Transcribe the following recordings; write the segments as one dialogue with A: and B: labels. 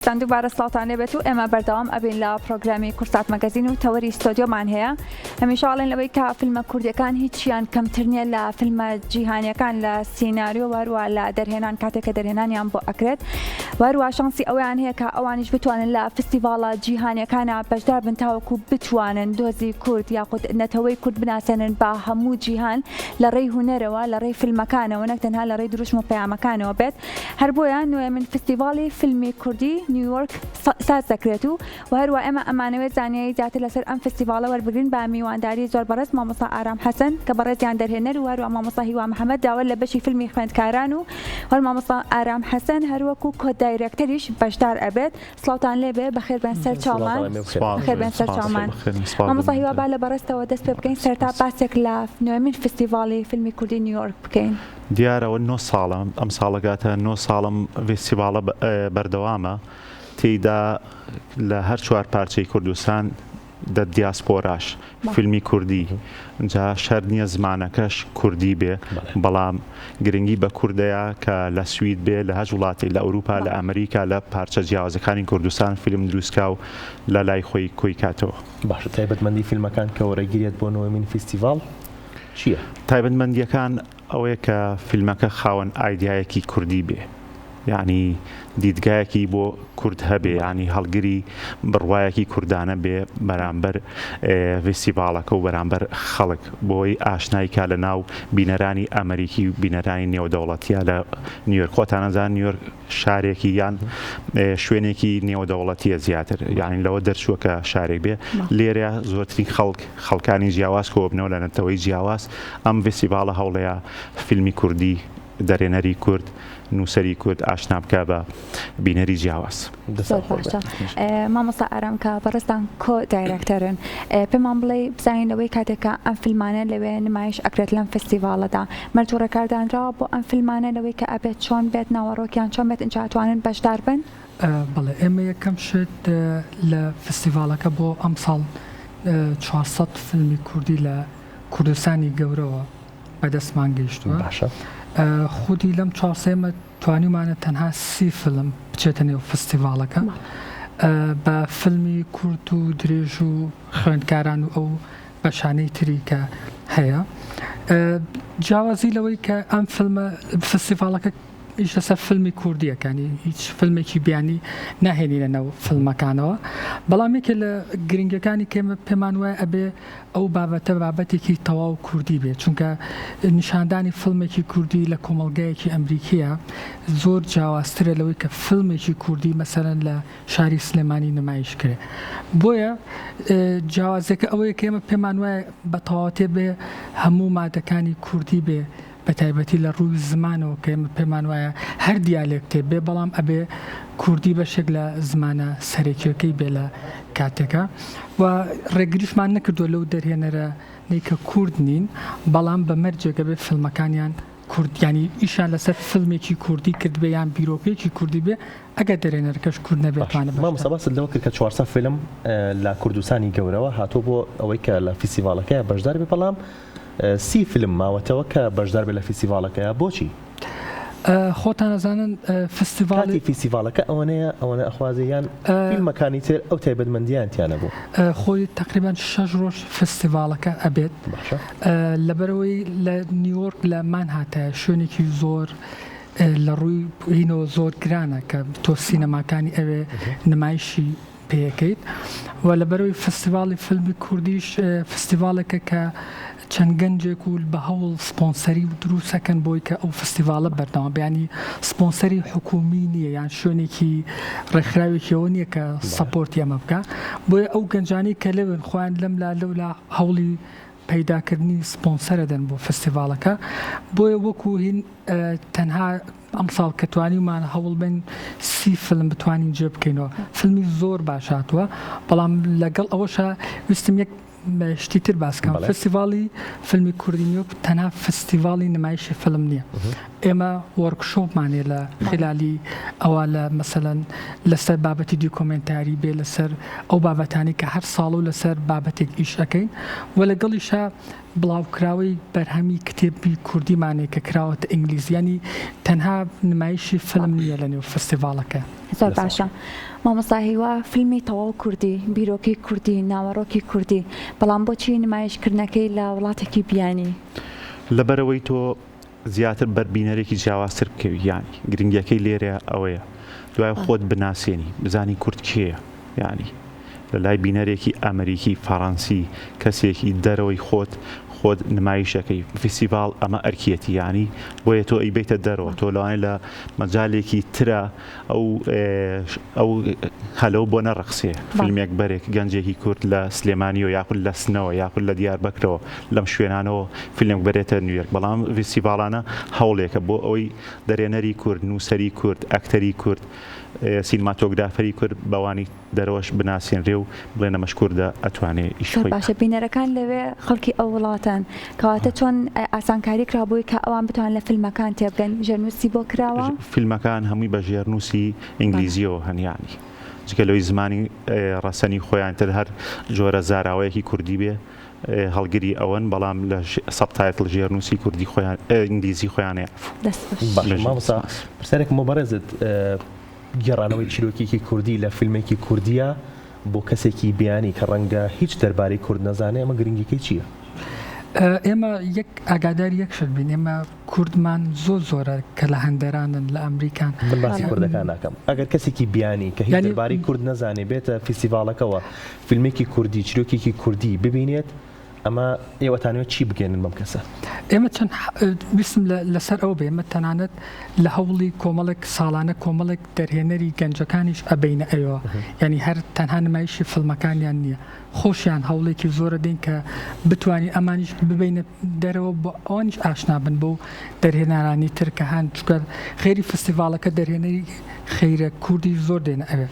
A: دووبارە سڵاتانێ بێت و ئێمە بەردەوام ئەبین لە پرۆگرامی کورسات مەگەزین و تەوەری ستۆدیۆمان هەیە. هەمیشاڵێن لەوەی کە فیلمە کوردیەکان هیچیان کەمتر نییە لە فیلمە جیهانیەکان لە سیناریۆ وەروە لە دەرهێنان کاتێککە دەرهێنانیان بۆ ئەکرێت وەروە شانسی ئەویان هەیە کە ئەوانیش بتوانن لە فستیڤاڵە جیهانیەکانە بەشدار بن تاوەکو بتوانن دۆزی کورد یاخود نەتەوەی کورد بناسێنن بە هەموو جیهان لە ڕێی هونەرەوە لە ڕێی فیلمەکانەوە نەک تەنها لە ڕێی دروشم و پەیامەکانەوە بێت. هەر بۆیە نوێ من فستیڤاڵی فیلمی کوردی نیویۆرک ساز دەکرێت و هەروە ئێمە ئەمانەوێت زانیاری زیاتر لەسەر ئەم فستیڤاڵە وەربگرین بە میوانداری زۆر بەڕێز مامۆستا ئارام حەسەن کە بەڕێزیان دەرهێنەر و هەروە مامۆستا هیوا محەممەد داوە لە بەشی فیلمی خوێندکاران و هەر مامۆستا ئارام حەسەن هەروەکو کۆدایرەکتەریش بەشدار ئەبێت. سڵاوتان لێبێ بەخێربێن سەر چاڵمان بەخێربێن سەر چاڵمان. مامۆستا هیوا با لە بەڕێستەوە دەست پێ بکەین سەرتا باسێک لە نوێمین فستیڤاڵی فیلمی کوردی نیویۆرک بکەین.
B: دیارەوە 9 ساڵە ئەم ساڵەکاتە 9 ساڵم فستیڤاڵە بەردەوامە تێیدا لە هەر چوار پارچەی کوردستان دە دیاسپۆراش فیلمی کوردی جا شەر نییە زمانەکەش کوردی بێ بەڵام گرنگی بە کوردەیە کە لە سوید بێ لە هەج وڵاتی لە ئەوروپا لە ئەمریکا لە پارچە جیاوازەکانی کوردستان فیلم دروستکا و لە لای خۆی کۆی کاتەوە.
C: باشە تایبەتمەندی فیلمەکان کە وەرەگیرێت بۆ نوێمین فستیڤاڵ چییە؟
B: تایبەتمەندیەکان ئەوەیە کە فیلمەکە خاوەن ئایدیایەکی کوردی بێ یعنی دیدگایەکی بۆ کورد هەبێ ینی هەڵگری بڕوایەکی کوردانە بێ بەرامبەر فستیڤاڵەکە و بەرامبەر خەڵک بۆی ئاشنایکە لە ناو بینەرانی ئەمریکی و بینەرانی نێودەوڵەتیە لە نیویۆرک. خۆتانەزان نیویۆرک شارێکی یان شوێنێکی نێودەوڵەتیە زیاتر یعنی لەوە دەرچووە کە شارێک بێ لێرە زۆرترین خەڵکانی جیاواز کۆبنەوە لە نەتەوەی جیاواز. ئەم فستیڤاڵە هەوڵەیە فیلمی کوردی دەرێنەری کورد نووسری کورد ئاشنا بکە بە بینەری جیاواز.
A: مامۆستا ئارام کە بەڕێستان کۆ دایرەکتەرن پێمان بڵێ بزانینەوەی کاتێکە ئەم فیلمانە لەوێ نمایش ئەکرێت لەم فستیڤاڵەدا مەرجۆ ڕێکاردانراوە بۆ ئەم فیلمانە لەوەی کە ئەبێت چۆن بێت ناوەڕۆکیان چۆن بێت ئینجاتوانن بەشدار بن؟
D: بەڵێ ئێمە یەکەم شت لە فستیڤاڵەکە بۆ ئەم ساڵ 400 فیلمی کوردی لە کوردستانی گەورەوە بەدەستمان گەیشتووە.
C: باشە
D: خودی لەم 400 توانیمانە تەنها 30 فیلم بچێتە نێو فستیڤاڵەکە بە فیلمی کورد و درێژ و خوێندکاران و ئەو بەشانەی تری کە هەیە. جیاوازی لەوەی کە ئەم فیلمە فستیڤاڵەکە ئیش لەسەر فیلمی کوردیەکانی هیچ فیلمێکی بیانی ناهێنینە نەو فیلمەکانەوە بەڵام یەکێ لە گرنگەکانی کێمە پێمان وایە ئەبێ ئەو بابەتە بابەتێکی تەواو کوردی بێت چونکە نیشاندانی فیلمێکی کوردی لە کۆمەڵگایەکی ئەمریکیە زۆر جیاوازترە لەوەی کە فیلمێکی کوردی مەسەرەن لە شاری سلێمانی نمایش کرێ. بۆیە جیاوازەکە ئەوەیە کە ئێمە پێمان وایە بە تەواوەتێ بێ هەموو مادەکانی کوردی بێ بە تایبەتی لە ڕووی زمانەوە کە ئێمە پێمان وایە هەر دیالێکتێ بێ بەڵام ئەبێ کوردی بەشێک لە زمانە سەرێکیەکەی بێ لە کاتێکە و ڕێگریشمان نەکردووە لەو دەرهێنەرە نیکە کورد نین بەڵام بە مەرجێکە بێ فیلمەکانیان کوردیانی ئیشان لەسەر فیلمێکی کوردی کرد بێ یان بیرۆپێکی کوردی بێ ئەگە دەرێنەرەکەش کورد نەبێتوانە
C: مامۆستا باست لەوە کرد کە 400 فیلم لە کوردستانی گەورەوە هاتووە بۆ ئەوەی کە لە فستیڤاڵەکەیە بەشدار بێ بەڵام 30 فیلم ماوەتەوە کە بەشدار بێ لە فستیڤاڵەکەیە بۆچی؟
D: خۆتان ئەزانن
C: فستیڤاڵی فستیڤاڵەکە ئەوەنەیە ئەوەنە ئەخوازیان فیلمەکانی تر ئەو تایبەتمەندیانتیانە بوو
D: خۆی تقریبان 6 ڕۆژ فستیڤاڵەکە ئەبێت لەبەرەوەی لە نیویۆرک لە مانهاتایە شوێنێکی زۆر لە ڕووی هینەوە زۆر گرانە کە تۆ سینەماکانی ئەوێ نمایشی پێەکەیت و لەبەرەوەی فستیڤاڵی فیلمی کوردیش فستیڤاڵێکە کە چەند گەنجێک و بە هەوڵ سپۆنسەری و دروستەکەن بۆی کە ئەو فستیڤاڵە بەردەوام بیانی سپۆنسەری حکومی نییە یان شوێنێکی ڕێکخراوێکیەوە نییە کە سەپۆرتی ئەمە بکە بۆیە ئەو گەنجانی کە لەوێن خۆیان لەم لەولا هەوڵی پەیداکردنی سپۆنسەرەدەن بۆ فستیڤاڵەکە بۆیە وەکو هین تەنها ئەم ساڵ کە توانیمان هەوڵ بن 30 فیلم بتوانین جێ بکەینەوە فیلمی زۆر باشاتوە بەڵام لەگەڵ ئەوەشە ویستم یەک شتی تر باسکەم فستیڤاڵی فیلمی کوردی نیویۆرک تەنها فستیڤاڵی نمایشی فیلم نییە ئێمە وەرکشۆپمانێ لە خلالی ئەوە لە مەسەلەن لەسەر بابەتی دیکۆمنتاری بێ لەسەر ئەو بابەتانی کە هەر ساڵ و لەسەر بابەتێک ئیش ئەەکەین و لەگەڵیشە بڵاوکراوی بەرهەمی کتێبی کوردیمانێ کە کراوەتە ئینگلیزی ینی تەنها نمایشی فلم نییە لە نێو فستیڤالەکە.
A: زۆر باشە. مامۆستا هیوا فیلمی تەواو کوردی، بیرۆکی کوردی، ناوەڕۆکی کوردی، بەڵام بۆچی نمایشکردنەکەی لە وڵاتێکی بیانی؟
B: لەبەرەوەی تۆ زیاتر بەربینەرێکی جیاوازتر بکەوی، ینی گرنگیەکەی لێرە ئەوەیە دوای خۆت بناسیێنی بزانی کورد کێیە، ینی لە لای بینەرێکی ئەمریکی فەڕەنسی کەسێکی دەرەوەی خۆت نمایشەکەی فستیڤال ئەمە ئەرکیەتی، ینی بۆیە تۆ ئەیبیتە دەرەوە تۆ لەوانێ لە مەجالێکی ترە ئەو هەلەو بۆ نەڕەخسێ فیلمێک بەرێک گەنجێکی کورد لە سلێمانی و یاخود لە سنەوە یاخود لە دیاربەکرەوە لەم شوێنانەوە فیلمێک بەرێتە نیویۆرک. بەڵام فستیڤالانە هەوڵێکە بۆ ئەوەی دەرێنەری کورد، نووسەری کورد، ئەکتەری کورد، سینماتۆگرافەری کورد بەوانی دەرەوەش بناسیێنرێ و بڵێنە مەشکوردە ئەتوانێت ئیشخۆی.
A: باشە بینەرەکان لەوێ خەڵکی ئەو وڵاتان کەواتە چۆن ئاسانکاری کرابووی کە ئەوان بتوان لە فیلمەکان تێبگەن ژێرنووسی بۆ کراوە؟
B: فیلمەکان هەمووی بە ژێرنووسی ئینگلیزیەوە هەنیانی جگە لەوەی زمانی ڕەسەنی خۆیان تر هەر جۆرە زاراوەیەکی کوردی بێ هەڵگری ئەوەن، بەڵام لە سەبتایتڵ ژێرنووسی کوردی خۆیان ئینگلیزی خۆیانێ.
C: مامۆستا پرسیارێکم بۆ بەڕێزت، گێڕانەوەی چیرۆکێکی کوردی لە فیلمێکی کوردیە بۆ کەسێکی بیانی کە ڕەنگە هیچ دەربارەی کورد نەزانێ ئەمە گرنگیەکەی چییە؟
D: ئێمە یەک ئاگادار یەکشت بین، ئێمە کوردمان زۆرە کە لە هەندێرانن لە ئەمریکان.
C: من باسی کوردەکان ناکەم، ئەگەر کەسێکی بیانی کە هیچ دەربارەی کورد نەزانێ بێتە فستیڤالەکەەوە فیلمێکی کوردی چیرۆکێکی کوردی ببینێت، ئەمە ئێوەتانوێت چی بگەێنن بەم کەسە؟
D: ئێمە چەند ویستم لەسەر ئەو بێ ئێمە تەنانەت لە هەوڵی کۆمەڵێک ساڵانە کۆمەڵێک دەرهێنەری گەنجەکانیش ئەبینە ئەوە، ینی هەر تەنها نمایشی فیلمەکانیان نییە، خۆشیان هەوڵێکی زۆرە دێن کە بتوانین ئەمانیش ببینە دەرەوە بۆ ئەوانیش ئاشنا بن بۆ دەرهێنەرانی تر کە هەن چکە خێری فستیڤالەکە دەرهێنەری خەیرە کوردی زۆر دێنە ئەوێ.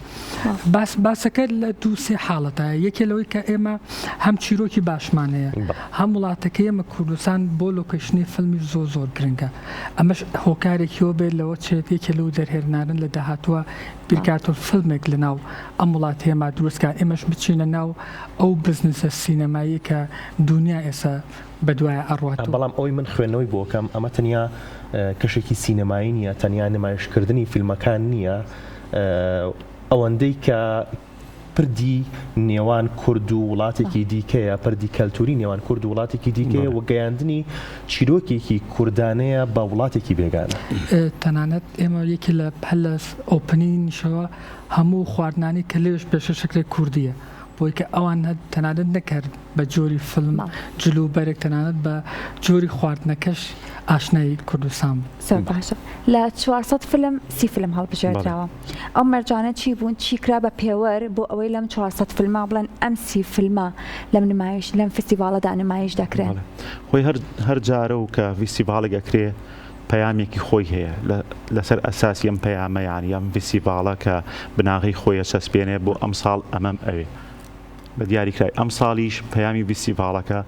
D: باسەکە لە دوو سێ حاڵەتە، یەکێ لەوەی کە ئێمە هەم چیرۆکی باشمان هەیە، هەم وڵاتەکە ئێمە کوردستان بۆ لۆکیشنی فیلمی زۆر گرنگە، ئەمەش هۆکارێکیەوە بێت لەوە چێت یەکێ لەو دەرهێنانن لە داهاتووە بیرکاتۆ فیلمێک لە ناو ئەم وڵات هێما دروستکە ئێمەش بچینە ناو ئەو بزنسە سینەمایی کە دنیا ئێستا بەدوایە ئەڕوات.
C: بەڵام ئەوی من خوێنەوەی بۆکەم ئەمە تەنیا کەشێکی سینەمایی نییە، تەنیا نمایشکردنی فیلمەکان نییە، ئەوەندەی کە پردی نێوان کورد و وڵاتێکی دیکەیە، پردی کەلتوری نێوان کورد و وڵاتێکی دیکەیە و گەیاندنی چیرۆکێکی کوردانەیە بە وڵاتێکی بێگانە.
D: تەنانەت ئێمە یەکی لە هەل لە ئۆپنینشەوە هەموو خواردنانی کە لێش پێشە شکلێک کوردیە، بۆی کە ئەوان تەنانەت نەکرد بە جۆری فیلم جلوبەرێک تەنانەت بە جۆری خواردنەکەش ئاشنایی کوردستان
A: زۆر باشە. لە 400 فیلم 30 فیلم هەڵبژێردراوە، ئەو مەرجانە چی بوون؟ چی کرا بە پێوەر بۆ ئەوەی لەم 400 فیلمە بڵێن ئەم 30 فیلمە لەم نمایش لەم فستیڤالەدا نمایش دەکرێن؟
B: خۆی هەر جارە و کە فستیڤالێک ئەکرێ پەیامێکی خۆی هەیە لەسەر ئەساسی ئەم پەیامە، یانی ئەم فستیڤالە کە بناغی خۆیە چەسپێنێ بۆ ئەم ساڵ ئەمەم ئەوێ بە دیاریکرای. ئەم ساڵیش پەیامی فستیڤالەکە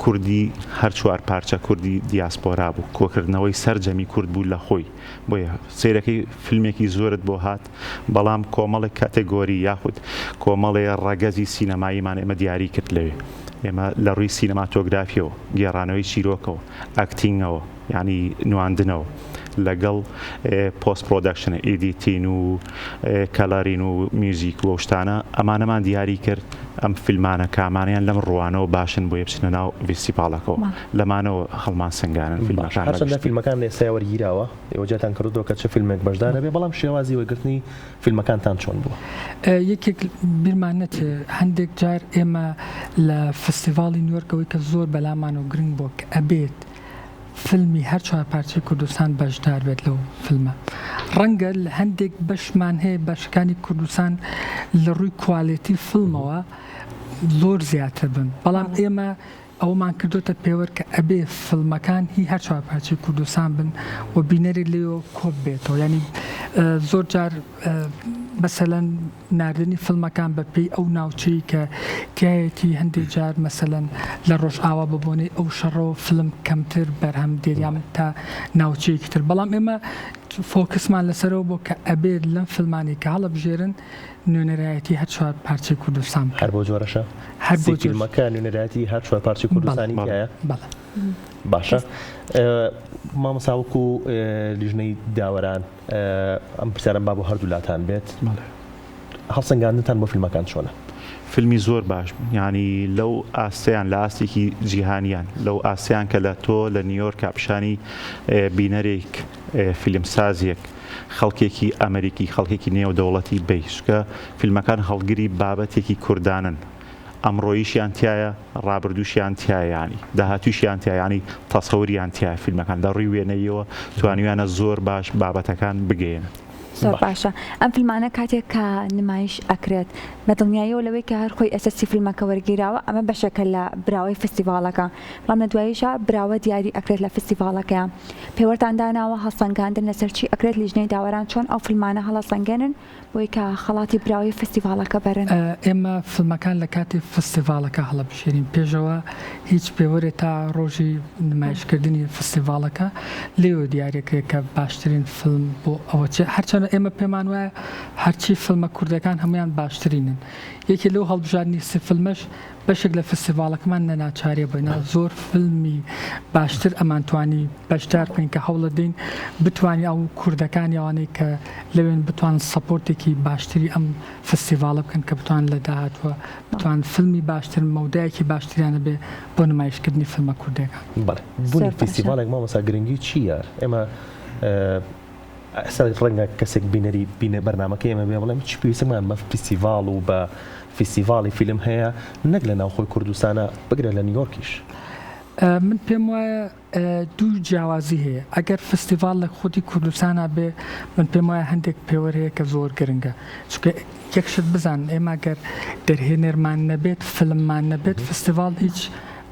B: کوردی هەر چوار پارچە کوردی دیاسپۆرا بوو، کۆکردنەوەی سەرجەمی کورد بوو لە خۆی، بۆیە سیرەکەی فیلمێکی زۆرت بۆ هات، بەڵام کۆمەڵێک کاتێگۆری یاخود کۆمەڵێ ڕەگەزی سینەماییمان ئێمە دیاری کرد لەوێ. ئێمە لە ڕووی سینەماتۆگرافیەوە، گێڕانەوەی چیرۆکەوە، ئەکتینگەوە ینی نواندنەوە، لەگەڵ پۆست پرۆدەکشنە ئیدیتین و کەلەرین و میوزیک و شتانە ئەمانەمان دیاری کرد ئەم فیلمانە کامانیان لەم ڕوانەوە باشن بۆ بچنە ناو فستیڤالەکەەوە، لەمانەوە هەڵمان سنگانن فیلمەکان.
C: هەرچەندە فیلمەکان لە ئێستا وەرگیراوە، ئێوەجاتان کردووە کە چه فیلمێک بەشدار بێ، بەڵام شێوازی وەرگرتنی فیلمەکانتان چۆن بووە؟
D: یەکێک بیرمان نەچێ هەندێک جار ئێمە لە فستیڤاڵی نیویۆرکەوەی کە زۆر بەلامان و گرنگ بووە کە ئەبێت فیلمی هەر چوار پارچەی کوردستان بەشدار بێت لەو فیلمە. ڕەنگە لە هەندێک بەشمان هەیە بەشەکانی کوردستان لە ڕووی کواڵێتی فیلمەوە زۆر زیاتر بن، بەڵام ئێمە ئەومان کردوتە پێوە کە ئەبێ فیلمەکان هی هەر چوار پارچەی کوردستان بن و بینەری لێەوە کۆب بێتەوە، ینی زۆر جار مەسەلەن ناردنی فیلمەکان بە پێی ئەو ناوچەی کە تایەتی هەندێک جار مەسەلەن لە ڕۆژئاوا ببوونی ئەو شەڕەوە فیلم کەمتر بەرهەم دێریان تا ناوچەیەکی تر، بەڵام ئێمە فۆکسمان لەسەرەوە بۆ کە ئەبێت لەم فیلمانی کە هەڵە بژێرن نوێنەرایەتی هەر چوار پارچەی کوردستان
C: هەر بۆ جۆرەشە
D: هەر بۆ
C: فیلمەکە نوێنەرایەتی هەر چوار پارچەی کوردستانی هەیە
D: بەڵێ
C: باشە مامۆساوەکو لیژنەی داوەران ئەم پرسیارم با بۆ هەردوو لاتان بێت هەڵسەنگاندنتان بۆ فیلمەکان چۆنە؟
B: فیلمی زۆر باش ینی لەو ئاستەیان لە ئاستێکی جیهانیان لەو ئاسیان کە لە تۆ لە نیویۆرک کاپشانی بینەرێک فیلمسازیەک خەڵکێکی ئەمریکی خەڵکێکی نێودەوڵەتی بیشکە فیلمەکان هەڵگری بابەتێکی کوردانن ئەمڕۆیشیان تایە ڕابردووشیان تایانی داهاتووشیان تایانی تەسەوریان تایە فیلمەکان لە ڕووی وێنەیەوە توانیویانە زۆر باش بابەتەکان بگەێن.
A: زۆر باشە ئەم فیلمانە کاتێک کە نمایش ئەکرێت بە دڵنیاییەوە لەوەی کە هەر خۆی ئەسەسی فیلمەکە وەرگیراوە ئەمە بەشەکە لە براوەی فستیڤالەکە بەڵام لە دواییشە براوە دیاری ئەکرێت لە فستیڤالەکەیان پێوەتان داناوە هەڵسەنگاندن لەسەرچی ئەکرێت لیژنەی داوەران چۆن ئەو فیلمانە هەڵەسەنگێنن بۆی کە خەڵاتی براوی فستیڤالەکە بەرن.
D: ئێمە فیلمەکان لە کاتی فستیڤالەکە هەڵە بشێنین پێشەوە هیچ پێوەرێت تا ڕۆژی نمایشکردنی فستیڤالەکە لێوە دیارێکرێت کە باشترین فیلم بۆ ئەوە هەرچەنە ئێمە پێمان وایە هەرچی فیلمە کوردەکان هەمویان باشترینن یەکی لەو هەڵبژاردننی سێ فیلمەش بەشێک لە فستیڤالەکەمان نەناچارێ بووینە زۆر فیلمی باشتر ئەمانتوانی بەشدار بکەین کە هەوڵە دەین بتوانین ئەو کوردەکان یاوانەی کە لەوێن بتوان سەپۆرتێکی باشتری ئەم فستیڤالە بکەن کە بتوان لە داهاتوە بتوان فیلمی باشتر مەودایەکی باشتریانە بێ بۆ نمایشکردنی فیلمە کوردەکان.
C: بوونی فستیڤالێک مامۆستا گرنگی چییە؟ ئێمە ئەستا ڕەنگە کەسێک بینەری بینە بەرنامەکە ئێمە بێ بڵێم چی پێویستمان بە فستیڤال و بە فستیڤاڵی فیلم هەیە نەک لە ناوخۆی کوردستانە بگرە لە نیویۆرکیش.
D: من پێم وایە دوو جیاوازی هەیە ئەگەر فستیڤال لە خودی کوردستانە بێ من پێم وایە هەندێک پێوەر هەیە کە زۆر گرنگە چونکە یەکشت بزان ئێمە گەر دەرهێنەرمان نەبێت فیلممان نەبێت فستیڤال هیچ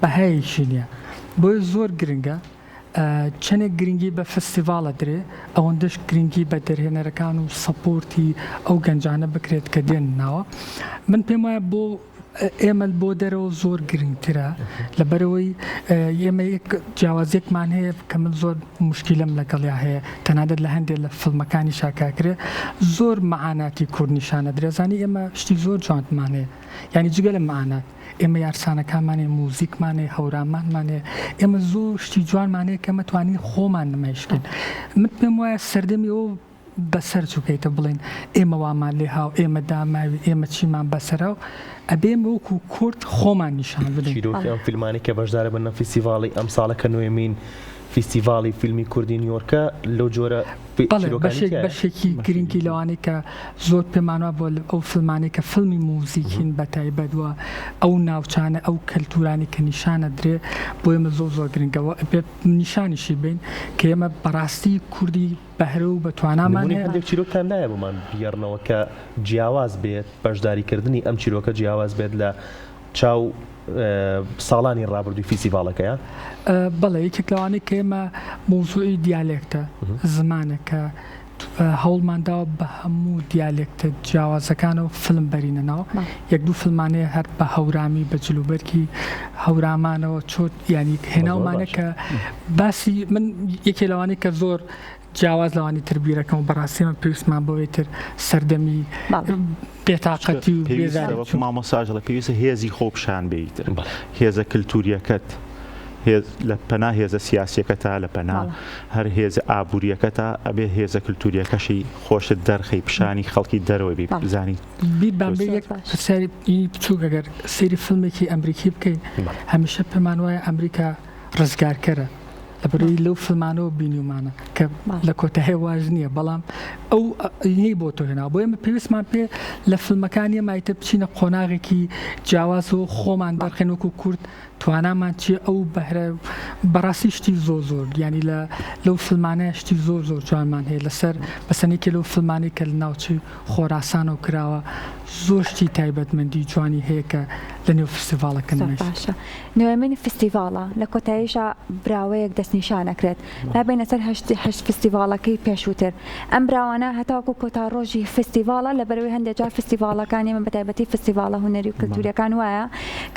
D: بەهایەکی نییە بۆیە زۆر گرنگە چەندێک گرنگی بە فستیڤالە درێ ئەوەندەش گرنگی بە دەرهێنەرەکان و سەپۆرتی ئەو گەنجانە بکرێت کە دێن ناوە من پێم وایە بۆ ئێمە بۆ دەرەوە زۆر گرنگترە لەبەرەوەی ئێمە جیاوازێکمان هەیە کە من زۆر مشکلم لەگەڵیا هەیە تەنانەت لە هەندێک لە فیلمەکانی شاکاکرێ زۆر مەعاناتی کورد نیشانە درێزانی ئێمە شتی زۆر جوانتمان هەیە یعنی جگە لە مەعانات ئێمە یارسانەکانمانێ موزیکمانێ هەورامانمانێ ئێمە زۆر شتی جوانمانەیە کە مەتوانین خۆمان نمایشکن من پێم وایە سەردەمی ئەو بەسەر چووکەیتە بڵێن ئێمە وامان لێ هاو ئێمە داماوی ئێمە چیمان بەسەرە و ئەبێم وەکو کورد خۆمان نیشان بدەین.
C: چیرۆکی ئەم فیلمانی کە بەشدارە بن لە فستیڤاڵی ئەم ساڵە کە نوێمین فستیڤاڵی فیلمی کوردی نیویۆرکە لەو جۆرە
D: بەشێکی گرنگی لەوانەی کە زۆر پێمانوە بۆ ئەو فیلمانی کە فیلمی موزیکین بەتایبەتوە ئەو ناوچانە ئەو کەلتورانی کە نیشانە درێ بۆ ئێمە زۆر زۆر گرنگەوە نیشانیشی بین کە ئێمە بەڕاستی کوردی بەهرە و بەتوانامان
C: هەندێک چیرۆکتان نایە بۆمان بگەڕنەوە کە جیاواز بێت بەشداریکردنی ئەم چیرۆکە جیاواز بێت لە چاو ساڵانی ڕابردووی فستیڤاڵەکەیە؟
D: بەڵێ یەکێک لەوانەیە کە ئێمە مۆزوعی دیالێکتە زمانەکە هەوڵمانداوە بە هەموو دیالێکتە جیاوازەکانەوە فیلم بەرینەوە یەک دوو فیلمانەیە هەر بە هەورامی بە جلوبەرکی هەورامانەوە چۆت ینی هێناومانە کە باسی من یەکێ لەوانەیە کە زۆر جیاواز لەوانی تربیرەکەم و بەڕاستیمە پێویستمان بۆی تر سەردەمی بێتاقەتی و
B: پێویستە مامۆساژڵە پێویستە هێزی خۆپشان بیتر هێزە کللتوریەکەت لە پەنا هێزە سیاسیەکەتا لە پەنا هەر هێزە ئابوووریەکەتا ئەبێ هێزە کللتوریەکەشی خۆشت دەرخەی پیشانی خەڵکی دەرەوەی بزانی
D: بچوو ئەگەر سەیری فیلمێکی ئەمریکی بکەین هەمیشە پێمان وایە ئەمریکا ڕزگارکەرە لەبەرەوەی لەو فیلمانەوە بینیومانە کە لە کۆتەهەیە واژ نییە بەڵام ئەو هی بۆ تۆ هێنا بۆ ئێمە پێویستمان پێ لە فیلمەکانی مایتە بچینە قۆناغێکی جیاوازەوە خۆمان دەرخێن وەکو کورد توانامان چیە ئەو بەهرە بەڕاستی شتی زۆر زۆر ینی لەو فیلمانەیە شتی زۆر زۆر جوانمان هەیە لەسەر بەسەنێکی لەو فیلمانی کە لە ناوچی خۆراسانەوە کراوە زۆر شتی تایبەتمەندی جوانی هەیە کە لە نێو فستیڤاڵەکە نمایش.
A: نوێمینی فستیڤاڵە لە کۆتاییشە براوەیەک دەست دەستنیشانەکرێت لا بینە سەر هەشت فستیڤالەکەی پێشووتر ئەم براوانە هەتاوەکو کۆتا ڕۆژی فستیڤالە لە بەرەوەی هەندێک جار فستیڤالەکانی من بەتایبەتی فستیڤالە هونەری و کلتوریەکان وایە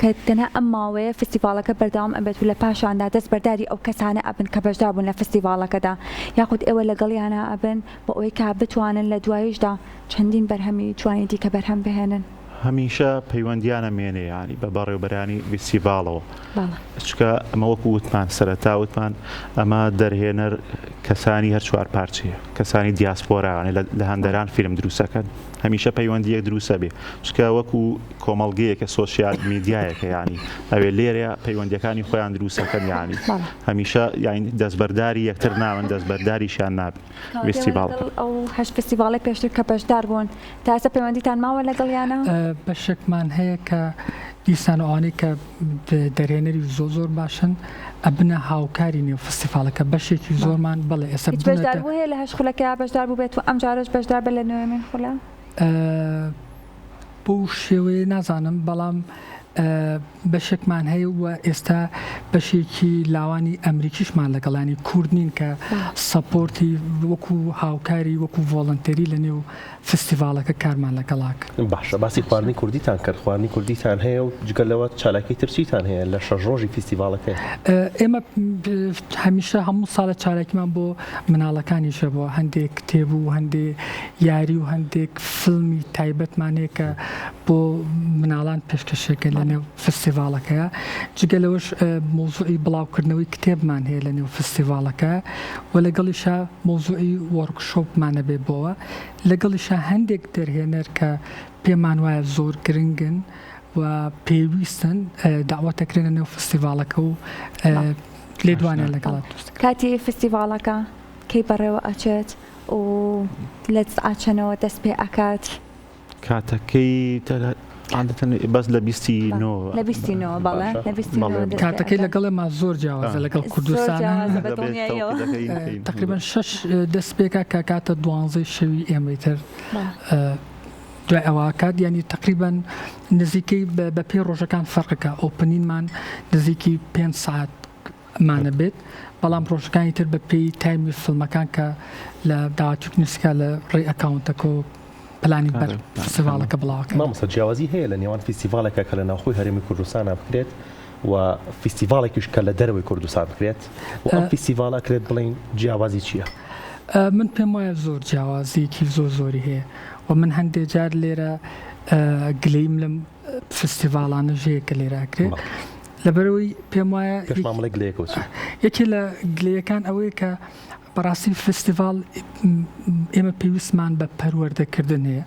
A: کە تەنها ئەم ماوەیە فستیڤالەکە بەردەوام ئەبێت و لە پاشاندا دەست بەرداری ئەو کەسانە ئەبن کە بەشدار بوون لە فستیڤالەکەدا یاخود ئێوە لەگەڵیانە ئەبن بە ئەوەی کا بتوانن لە دواییشدا چەندین بەرهەمی جوانی دیکە بەرهەم بهێنن
B: هەمیشە پەیوەندیانە مێنێ ینی بە بەڕێوەبەرانی فستیڤالەوە چکە ئەمە وەکو وتمان سەرەتا وتمان ئەمە دەرهێنەر کەسانی هەر چوار پارچەیە کەسانی دیاسپۆرایانێ لە هەندەران فیلم دروستەکەن هەمیشە پەیوەندیەک دروستە بێ چکە وەکو کۆمەڵگەیەکە سۆسیال میدیایەکە ینی ئەوێ لێرە پەیوەندیەکانی خۆیان دروستەکەن ینی هەمیشە یانی دەستبەرداری یەکتر ناون دەستبەرداریشیان نابن فستیڤال
A: ئەو هەشت فستیڤاڵی پێشتر کە بەشدار بوون تا ئێستا پەیوەندیتان ماوە لەگەڵیانە
D: بەشێکمان هەیە کە دیسان ئەوانەی کە دەرهێنەری زۆر باشن ئەبنە هاوکاری نێو فستیڤالەکە بەشێکی زۆرمان بەڵێ ئێستا
A: بەشدار بوو هەیە لە هەشت خولەکە بەشدار بوو بێت و ئەم جارش بەشدار بە لە نوێمین خولە
D: بۆ شێوەیە نازانم بەڵام بەشێکمان هەیە و ئێستا بەشێکی لاوانی ئەمریکیشمان لەگەڵانی کورد نین کە سەپۆرتی وەکو هاوکاری وەکو ڤۆڵنتەری لە نێو فستیڤالەکە کارمان لەگەڵاکە
C: باشە باسی خواردنی کوردیتان کرد خواردنی کوردیتان هەیە و جگەلەوە چالاکی ترچیتان هەیە لە شەش ڕۆژی فستیڤالەکە
D: ئێمە هەمیشە هەموو ساڵە چارێکمان بۆ مناڵەکانیشە بۆ هەندێک کتێب و هەندێک یاری و هەندێک فیلمی تایبەتمان هەیە کە بۆ مناڵان پێشکەشێکە لە نێو فستیڤالەکە جگەلەوەش مۆزوعی بڵاوکردنەوەی کتێبمان هەیە لە نێو فستیڤالەکە و لەگەڵیشە مۆزوعی وەرکشۆپمانە بێ بۆەوە لەگەڵیشە هەندێک دەرهێنەر کە پێمان وایە زۆر گرنگن و پێویستن داواتەکرێنە نێو فستیڤالەکە و لێدوانێ لەگەڵات
A: کاتی فستیڤالەکە کەی بەڕێوە ئەچێت و لە ئاچەنەوە دەست پێ ئەکات
B: کاتەکەی بەس لە 29
A: لە 29 بەڵێ
D: کاتەکەی لەگەڵ ما زۆر جیاوازە لەگەڵ کوردستان تقریبا 6 دەست پێکە کە کاتە 12 شەوی ئێمەتر دوای ئەوکات ینی تقریبا نزیکەی بە پێ ڕۆژەکان فەرقەکە ئۆپنینمان نزیکی 5 ساعتمانە بێت بەڵام ڕۆژەکانی تر بە پێی تایمی فیلمەکان کە لە داواتنووسکە لە ڕێی ئەکاونتەکە و پلانی بەر فستیڤالەکە بڵاوکە
C: مامۆستا جیاوازی هەیە لە نێوان فستیڤالێکە کە لە ناوخۆی هەرێمی کوردستانە بکرێت و فستیڤالێکیش کە لە دەرەوەی کوردستان بکرێت و ئەم فستیڤالە کرێت بڵین جیاوازی چییە؟
D: من پێم وایە زۆر جیاوازیەکی زۆری هەیە و من هەندێک جار لێرە گلەیم لەم فستیڤالانە ژەیە کە لێراکرێت لەبەرەوەی پێم وایە یەکێ لە گلەیەکان ئەوەیە کە بەڕاستی فستیڤال ئێمە پێویستمان بە پەروەردەکردن هەیە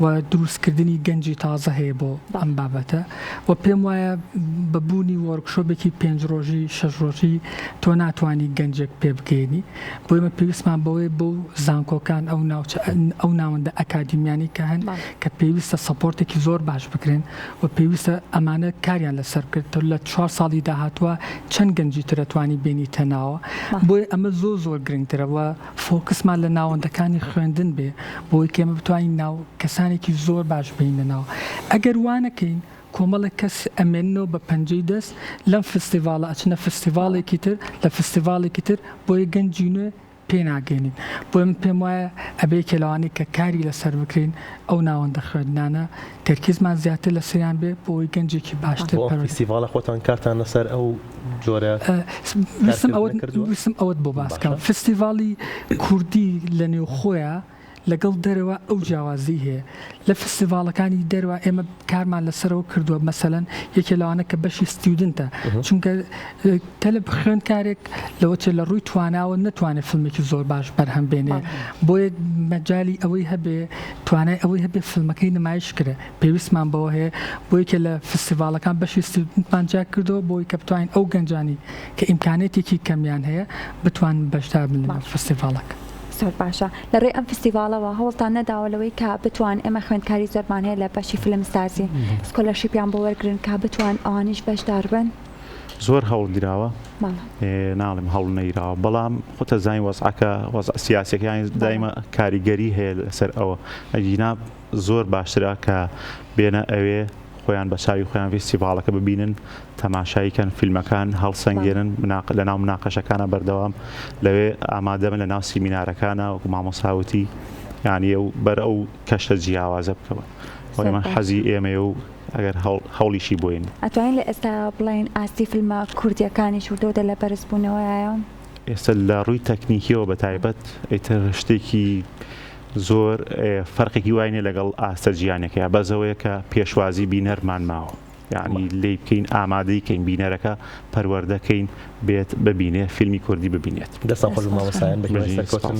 D: و دروستکردنی گەنجی تازە هەیە بۆ ئەم بابەتە و پێم وایە بەبوونی وەرکشۆپێکی 5 ڕۆژی 6 ڕۆژی تۆ ناتوانانی گەنجێک پێ بگەێنی بۆ ئێمە پێویستمان بەوەی بۆ زانکۆکان ئەو ناوەندە ئەکادیمیانی کە هەن کە پێویستە سەپۆرتێکی زۆر باش بکرێن و پێویستە ئەمانە کاریان لەسەر کرد لە 4 ساڵی داهاتوە چەند گەنجی ترەتوانی بینی تەناوە بۆی ئەمە زۆر گرنگترەوە فۆکسمان لە ناوەندەکانی خوێندن بێ بۆی کێمە بتوانین ناو کەسانێکی زۆر باش بینە ناو ئەگەر وانەکەین کۆمەڵێک کەس ئەمێنەوە بە پەنجەی دەست لەم فستیڤالە ئەچنە فستیڤالێکی تر لە فستیڤالێکی تر بۆیە گەنجی نوێ پێناگەێنین بۆی من پێم وایە ئەبێ کێلەوانی کە کاری لەسەر بکرین ئەو ناوەندە خوێندانە تەرکیزمان زیاتر لە سریان بێ بۆی گەنجێکی باشتر
C: فستیڤالە خۆتان کارتان لەسەر ئەو جۆرە
D: ویستم ئەوەت بۆ باسکەم فستیڤالی کوردی لە نێو خۆیە لەگەڵ دەرەوە ئەو جیاوازی هەیە لە فستیڤالەکانی دەرەوە ئێمە کارمان لەسەرەوە کردووە مەسەلەن یەکێ لەوانە کە بەشی ستیودنتە چونکە تەلب خوێندکارێک لەوەچێ لە ڕووی تواناوە نەتوانێت فیلمێکی زۆر باش بەرهەم بێنێ بۆیە مەجای ئەوەی هەبێ توانای ئەوەی هەبێ فیلمەکەی نمایش کرێ پێویستمان بەوە هەیە بۆیە کە لە فستیڤالەکان بەشی ستیودنتمان جا کردەوە بۆی کە بتوانین ئەو گەنجانی کە ئیمکانێتێکی کەمیان هەیە بتوانین بەشدار بن لە فستیڤالەکە
A: زۆر باشە لە ڕێی ئەم فستیڤالەوە هەوڵتان نەداوەلەوەی کە بتوان ئێمە خوێندکاری زۆرمان هەیە لە بەشی فیلمسازی سکۆلەرشیپیان بۆ وەرگرن کە بتوان ئەوانیش بەشدار بن
B: زۆر هەوڵگراوە ناڵێم هەوڵ نەیراوە بەڵام خۆتە زانی وەزعەکە وەزع سیاسەکانی دایمە کاریگەری هەیە لەسەر ئەوە ئەجینا زۆر باشترە کە بێنە ئەوێ خۆیان بە چاوی خۆیان فستیڤالەکە ببینن تەماشاییکەن فیلمەکان هەڵسەنگێنن لە ناو مناقەشەکانە بەردەوام لەوێ ئامادەمە لە ناو سیمینارەکانە وەکو مامۆساوتی یعنی ئەو بەر ئەو کەشتە جیاوازە بکەوە ئەمە حەزی ئێمە و ئەگەر هەوڵیشی بۆین
A: ئەتوانین لە ئێستا بڵین ئاستی فیلمە کوردیەکانی شوردەوە لە بەرزبوونەوەیە
B: ئێستا لە ڕووی تەکنیکیەوە بەتایبەت ئیتر شتێکی زۆر فەرقێکی واینێ لەگەڵ ئاستە جیانەکە بەزەوەیە کە پێشوازی بینەرمان ماوە یعنی لی بکەین ئامادەیکەین بینەرەکە پەروەردەکەین بێت ببینێ فیلمی کوردی ببینێت
C: دەستان خۆش مامۆستایان بەکەوتن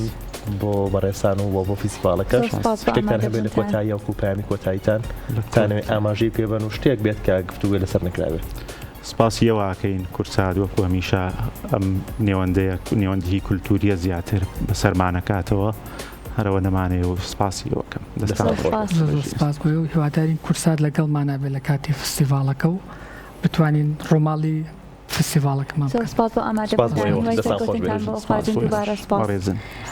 C: بۆ بەڕێسان و بۆ فیسیڤالەکە شتێکتان هەبێت لە کۆتایی و پایانی کۆتاییتان تانەوەی ئاماژەی پێبەن و شتێک بێت کە گفتوگوێ لەسەر نەکراوێت
B: سپاسی ئەوواکەین کورساد وەکو هەمیشە ئەم نێوەندی کولتوریە زیاتر بەسەرمانەکاتەوە هەرەوە نەمانەیە و سپاسی ئەوەکەم
D: سپاس بۆ و هیوادارین کورسات لەگەڵمانابێت لە کاتی فستیڤالەکە و بتوانین ڕۆماڵی فستیڤالەکەمان
A: سپاس بۆ ئامادەبوونەوەی سەرکەوتنتان بۆ خواردن دووبارە سپاس.